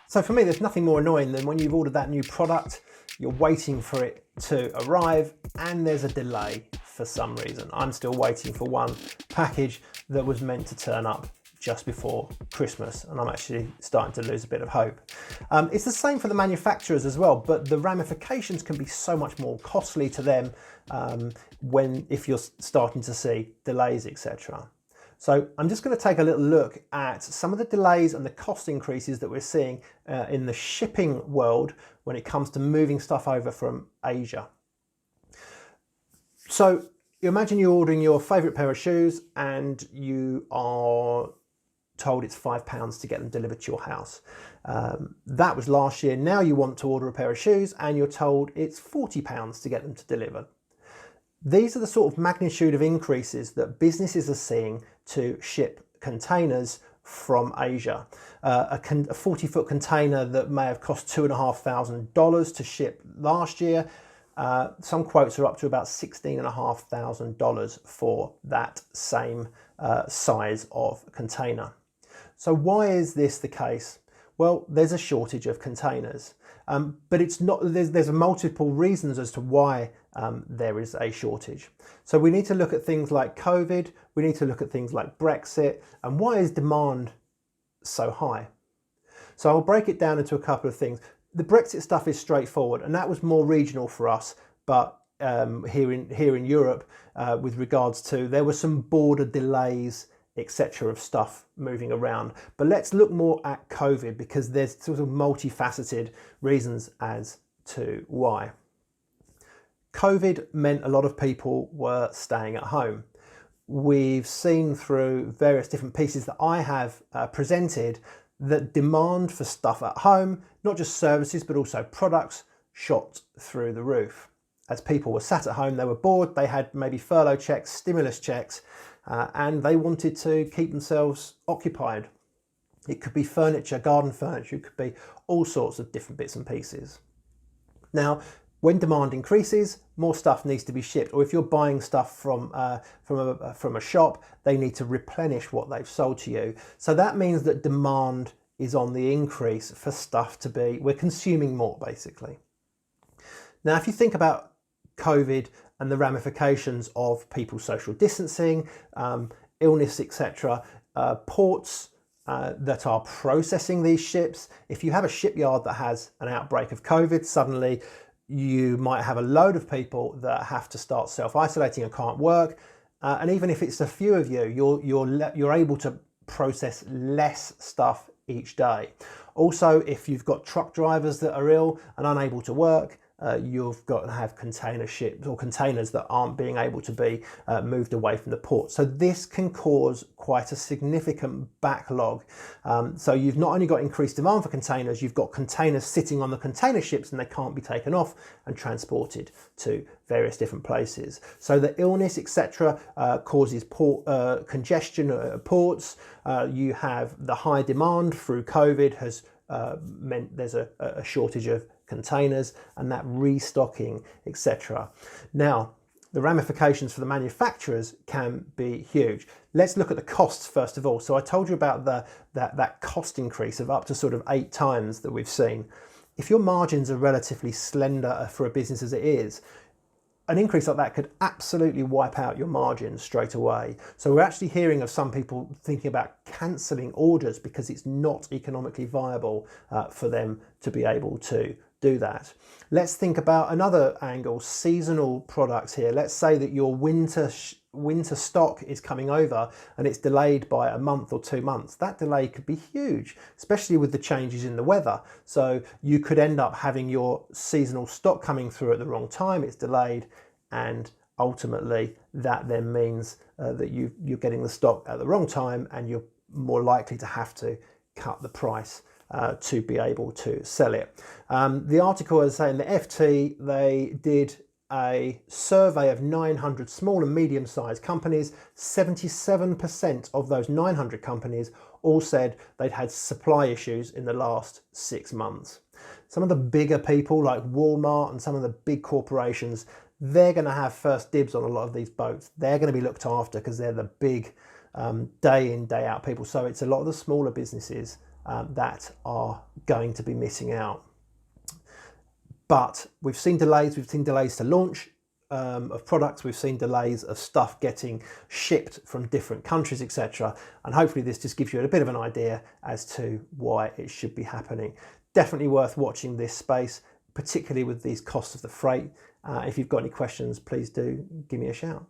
So for me, there's nothing more annoying than when you've ordered that new product, you're waiting for it to arrive and there's a delay for some reason. I'm still waiting for one package that was meant to turn up just before Christmas, and I'm actually starting to lose a bit of hope. It's the same for the manufacturers as well, but the ramifications can be so much more costly to them if you're starting to see delays, etc. So I'm just going to take a little look at some of the delays and the cost increases that we're seeing in the shipping world when it comes to moving stuff over from Asia. So you imagine you're ordering your favourite pair of shoes and you are told it's £5 to get them delivered to your house. That was last year. Now you want to order a pair of shoes and you're told it's £40 to get them to deliver. These are the sort of magnitude of increases that businesses are seeing to ship containers from Asia. A 40-foot container that may have cost $2,500 to ship last year, some quotes are up to about $16,500 for that same size of container. So why is this the case? Well, there's a shortage of containers, but it's not. There's multiple reasons as to why there is a shortage. So we need to look at things like COVID. We need to look at things like Brexit, and why is demand so high? So I'll break it down into a couple of things. The Brexit stuff is straightforward, and that was more regional for us, but here in Europe, with regards to, there were some border delays, etc. of stuff moving around. But let's look more at COVID, because there's sort of multifaceted reasons as to why. COVID meant a lot of people were staying at home. We've seen through various different pieces that I have presented that demand for stuff at home, not just services but also products, shot through the roof. As people were sat at home, they were bored, they had maybe furlough checks, stimulus checks, and they wanted to keep themselves occupied. It could be furniture, garden furniture, it could be all sorts of different bits and pieces. Now, when demand increases, more stuff needs to be shipped, or if you're buying stuff from a shop, they need to replenish what they've sold to you. So that means that demand is on the increase for stuff to be, we're consuming more basically. Now, if you think about COVID and the ramifications of people social distancing, illness, etc., ports that are processing these ships, if you have a shipyard that has an outbreak of COVID, suddenly you might have a load of people that have to start self-isolating and can't work. And even if it's a few of you, you're able to process less stuff each day. Also, if you've got truck drivers that are ill and unable to work, you've got to have container ships or containers that aren't being able to be moved away from the port. So this can cause quite a significant backlog. So you've not only got increased demand for containers, you've got containers sitting on the container ships and they can't be taken off and transported to various different places. So the illness, etc., causes port congestion at ports. You have the high demand through COVID has meant there's a shortage of containers and that restocking, etc. Now, the ramifications for the manufacturers can be huge. Let's look at the costs first of all. So I told you about that cost increase of up to sort of 8 times that we've seen. If your margins are relatively slender for a business as it is, an increase like that could absolutely wipe out your margins straight away. So we're actually hearing of some people thinking about cancelling orders because it's not economically viable for them to be able to do that. Let's think about another angle, seasonal products here. Let's say that your winter stock is coming over and it's delayed by a month or 2 months. That delay could be huge, especially with the changes in the weather. So you could end up having your seasonal stock coming through at the wrong time, it's delayed, and ultimately that then means that you're getting the stock at the wrong time and you're more likely to have to cut the price to be able to sell it. The article is saying the FT, they did a survey of 900 small and medium-sized companies. 77% of those 900 companies all said they'd had supply issues in the last 6 months. Some of the bigger people like Walmart and some of the big corporations, they're going to have first dibs on a lot of these boats. They're going to be looked after because they're the big day in, day out people. So it's a lot of the smaller businesses that are going to be missing out. But we've seen delays to launch of products, we've seen delays of stuff getting shipped from different countries, etc. And hopefully this just gives you a bit of an idea as to why it should be happening. Definitely worth watching this space, particularly with these costs of the freight. If you've got any questions, please do give me a shout.